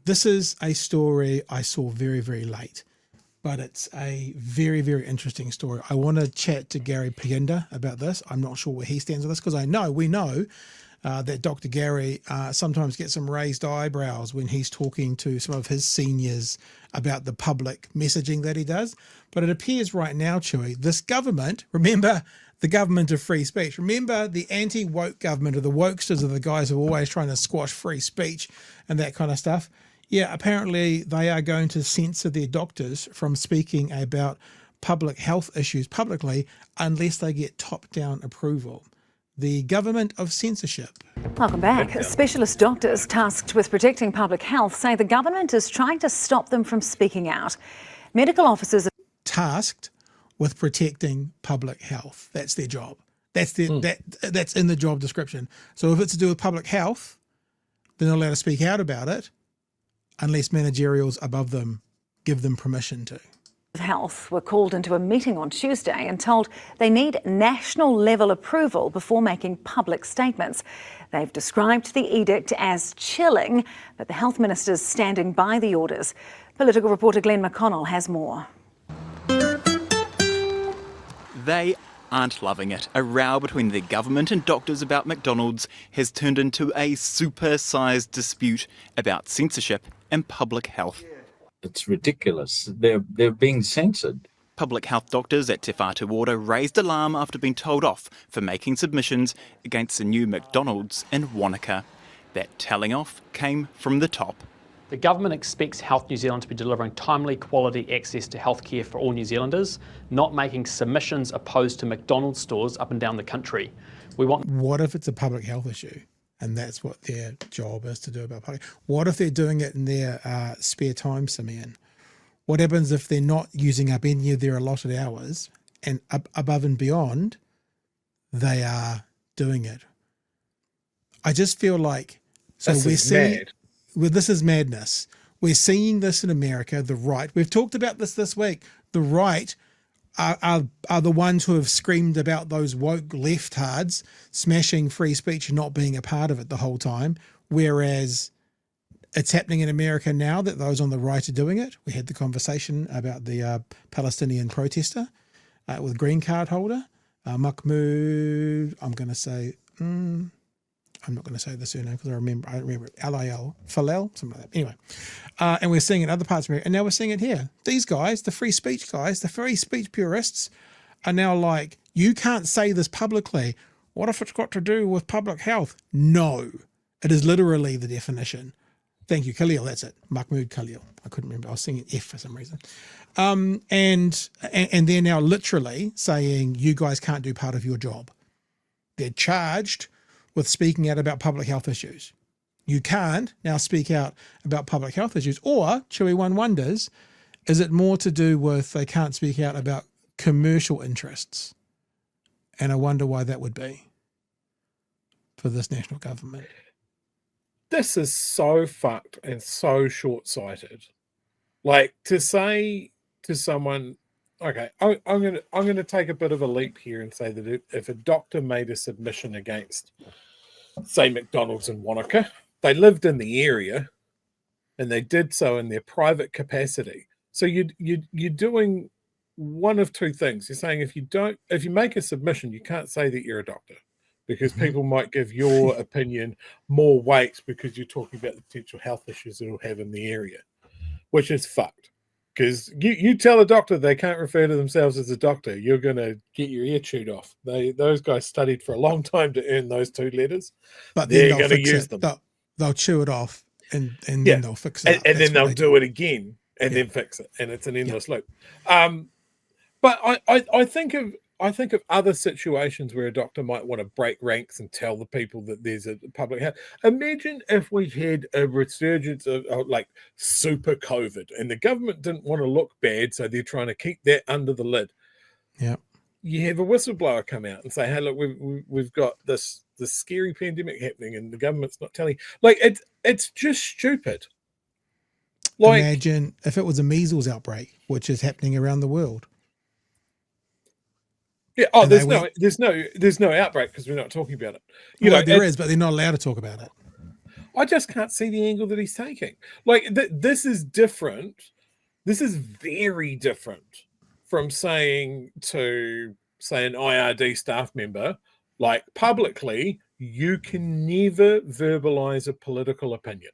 This is a story I saw very, very late, but it's a very, very interesting story. I want to chat to Gary Pienda about this. I'm not sure where he stands on this because we know that Dr. Gary sometimes gets some raised eyebrows when he's talking to some of his seniors about the public messaging that he does. But it appears right now, Chewie, this government, remember the government of free speech, remember the anti-woke government, or the wokesters are the guys who are always trying to squash free speech and that kind of stuff. Yeah, apparently they are going to censor their doctors from speaking about public health issues publicly unless they get top-down approval. The government of censorship. Welcome back. Specialist doctors tasked with protecting public health say the government is trying to stop them from speaking out. Medical officers tasked with protecting public health. That's their job. That's that's in the job description. So if it's to do with public health, they're not allowed to speak out about it unless managerials above them give them permission to. Health were called into a meeting on Tuesday and told they need national level approval before making public statements. They've described the edict as chilling, but the health minister's standing by the orders. Political reporter Glenn McDonald has more. They aren't loving it. A row between the government and doctors about McDonald's has turned into a super-sized dispute about censorship and public health. It's ridiculous. They're being censored. Public health doctors at Te Whatu Ora raised alarm after being told off for making submissions against the new McDonald's in Wanaka. That telling off came from the top. The government expects Health New Zealand to be delivering timely, quality access to healthcare for all New Zealanders, not making submissions opposed to McDonald's stores up and down the country. What if it's a public health issue? And that's what their job is to do about public. What if they're doing it in their spare time, Simeon? What happens if they're not using up any of their allotted hours and above and beyond, they are doing it? I just feel like, this is madness. We're seeing this in America, the right. We've talked about this week. The right are the ones who have screamed about those woke leftards smashing free speech and not being a part of it the whole time, whereas it's happening in America now that those on the right are doing it. We had the conversation about the Palestinian protester with green card holder, Mahmoud, I'm not going to say the surname because I remember it, L-I-L, Falel, something like that. Anyway, and we're seeing it in other parts of America, and now we're seeing it here. These guys, the free speech guys, the free speech purists, are now like, you can't say this publicly. What if it's got to do with public health? No, it is literally the definition. Thank you, Khalil, that's it. Mahmoud Khalil. I couldn't remember. I was singing F for some reason. And they're now literally saying, you guys can't do part of your job. They're charged with speaking out about public health issues. You can't now speak out about public health issues. Or, Chewie, one wonders, is it more to do with they can't speak out about commercial interests? And I wonder why that would be for this national government. This is so fucked and so short-sighted. Like, to say to someone, okay, I'm gonna take a bit of a leap here and say that if a doctor made a submission against, say, McDonald's in Wanaka, they lived in the area, and they did so in their private capacity. So you're doing one of two things. You're saying if you make a submission, you can't say that you're a doctor, because people might give your opinion more weight because you're talking about the potential health issues it'll have in the area, which is fucked. Because you tell a doctor they can't refer to themselves as a doctor, you're going to get your ear chewed off. Those guys studied for a long time to earn those two letters. But they're going to use them. They'll chew it off and then they'll fix it. And then they'll do it again and then fix it. And it's an endless loop. But I think of other situations where a doctor might want to break ranks and tell the people that there's a public health. Imagine if we had a resurgence of like super COVID and the government didn't want to look bad, so they're trying to keep that under the lid. Yeah. You have a whistleblower come out and say, hey, look, we've got this scary pandemic happening and the government's not telling. Like, it's just stupid. Like, imagine if it was a measles outbreak, which is happening around the world. Yeah. Oh, there's no outbreak because we're not talking about it. There is, but they're not allowed to talk about it. I just can't see the angle that he's taking. Like, this is different. This is very different from saying to, say, an IRD staff member, like, publicly, you can never verbalize a political opinion.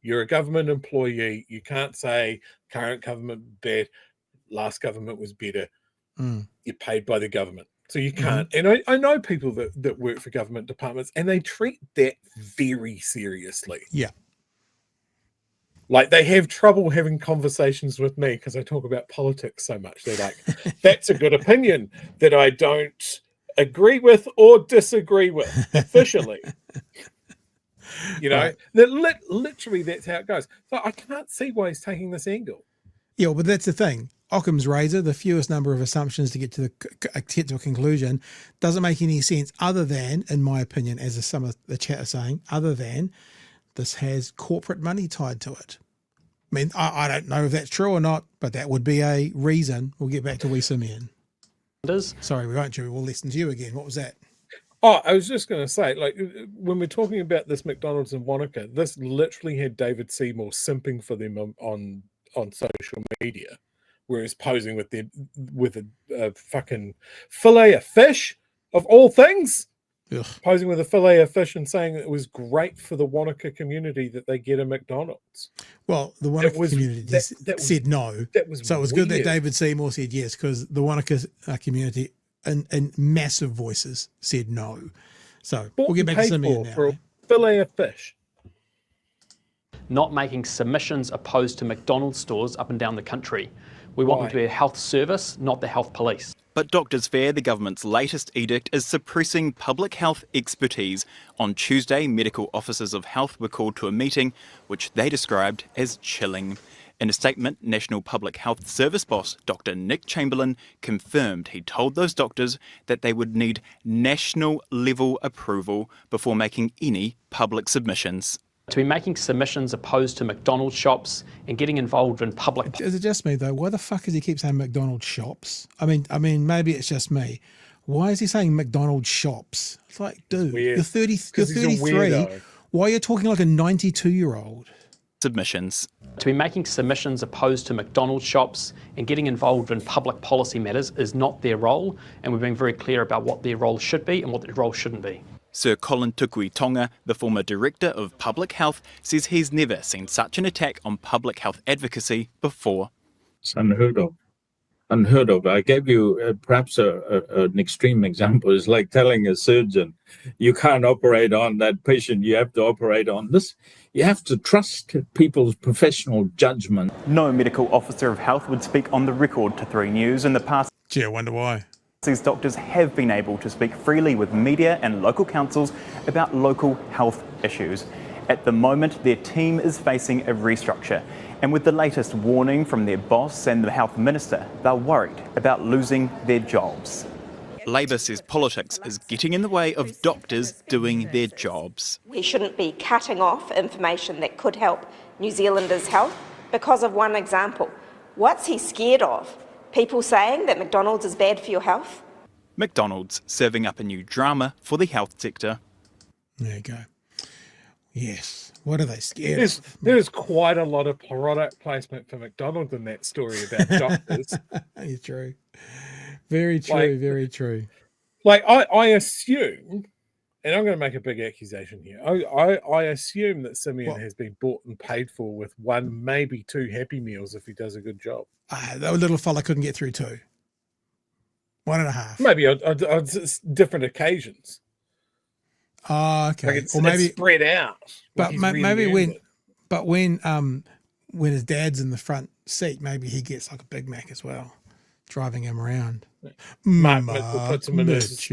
You're a government employee. You can't say current government bad, last government was better. You're paid by the government. So you can't. And I know people that work for government departments, and they treat that very seriously. Yeah. Like, they have trouble having conversations with me because I talk about politics so much. They're like, that's a good opinion that I don't agree with or disagree with officially. You know, Right. literally that's how it goes. So I can't see why he's taking this angle. Yeah, but that's the thing. Occam's razor, the fewest number of assumptions to get to a conclusion, doesn't make any sense other than, in my opinion, as some of the chat are saying, other than this has corporate money tied to it. I mean, I don't know if that's true or not, but that would be a reason. We'll get back to wee Simeon. Sorry, we won't, Chewie. We'll listen to you again. What was that? Oh, I was just going to say, like, when we're talking about this McDonald's in Wanaka, this literally had David Seymour simping for them on social media, where he's posing with a fucking fillet of fish, of all things. Ugh. Posing with a fillet of fish and saying it was great for the Wanaka community that they get a McDonald's. Well, the Wanaka community said no. So it was good that David Seymour said yes, because the Wanaka community in massive voices said no. So we'll get back to Simeon now. For a fillet of fish. Not making submissions opposed to McDonald's stores up and down the country. We want them to be a health service, not the health police. But doctors fear the government's latest edict is suppressing public health expertise. On Tuesday, medical officers of health were called to a meeting which they described as chilling. In a statement, National Public Health Service boss Dr. Nick Chamberlain confirmed he told those doctors that they would need national-level approval before making any public submissions. To be making submissions opposed to McDonald's shops and getting involved in public... Is it just me, though? Why the fuck does he keep saying McDonald's shops? I mean, maybe it's just me. Why is he saying McDonald's shops? It's like, dude, you're 33. Why are you talking like a 92-year-old? Submissions. To be making submissions opposed to McDonald's shops and getting involved in public policy matters is not their role, and we're being very clear about what their role should be and what their role shouldn't be. Sir Colin Tukui-Tonga, the former Director of Public Health, says he's never seen such an attack on public health advocacy before. It's unheard of. Unheard of. I gave you perhaps an extreme example. It's like telling a surgeon, you can't operate on that patient, you have to operate on this. You have to trust people's professional judgment. No medical officer of health would speak on the record to 3 News in the past. Gee, I wonder why. These doctors have been able to speak freely with media and local councils about local health issues. At the moment, their team is facing a restructure. And with the latest warning from their boss and the health minister, they're worried about losing their jobs. Labor says politics is getting in the way of doctors doing their jobs. We shouldn't be cutting off information that could help New Zealanders' health because of one example. What's he scared of? People saying that McDonald's is bad for your health? McDonald's serving up a new drama for the health sector. There you go. Yes. What are they scared of? There's quite a lot of product placement for McDonald's in that story about doctors. It's true. Very true, very true. Like, I assume, and I'm going to make a big accusation here, I assume that Simeon has been bought and paid for with 1, maybe 2 Happy Meals if he does a good job. That little fella couldn't get through 2. 1.5. Maybe on different occasions. Oh, okay. Like it's spread out. But maybe when his dad's in the front seat, maybe he gets like a Big Mac as well, driving him around. Mark Mitchell puts him in his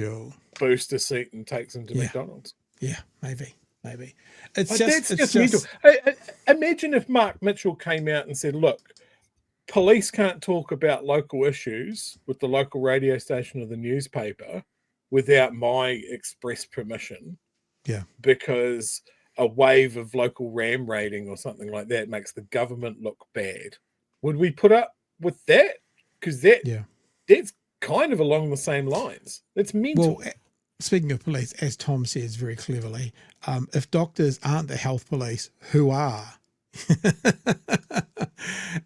booster seat and takes him to McDonald's. Yeah, maybe. It's just mental. Imagine if Mark Mitchell came out and said, look, police can't talk about local issues with the local radio station or the newspaper without my express permission. Yeah. Because a wave of local ram raiding or something like that makes the government look bad. Would we put up with that? Because that's kind of along the same lines. It's mental. Well, speaking of police, as Tom says very cleverly, if doctors aren't the health police, who are?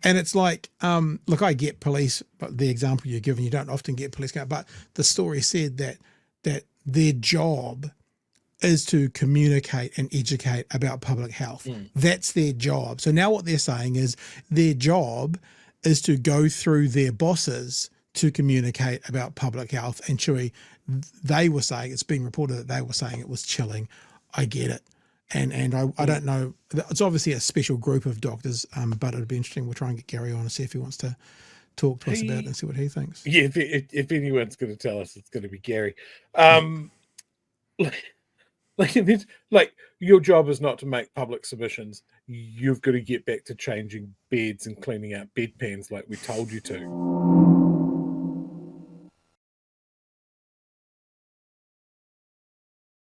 And it's like, look, I get police, but the example you're giving, you don't often get police, but the story said that their job is to communicate and educate about public health. That's their job. So now what they're saying is their job is to go through their bosses to communicate about public health. And Chewie, they were saying, it's being reported that they were saying it was chilling. I get it. And I don't know, it's obviously a special group of doctors, but it'd be interesting. We'll try and get Gary on and see if he wants to talk to us about it and see what he thinks. Yeah, if anyone's going to tell us, it's going to be Gary. Like your job is not to make public submissions. You've got to get back to changing beds and cleaning out bedpans like we told you to.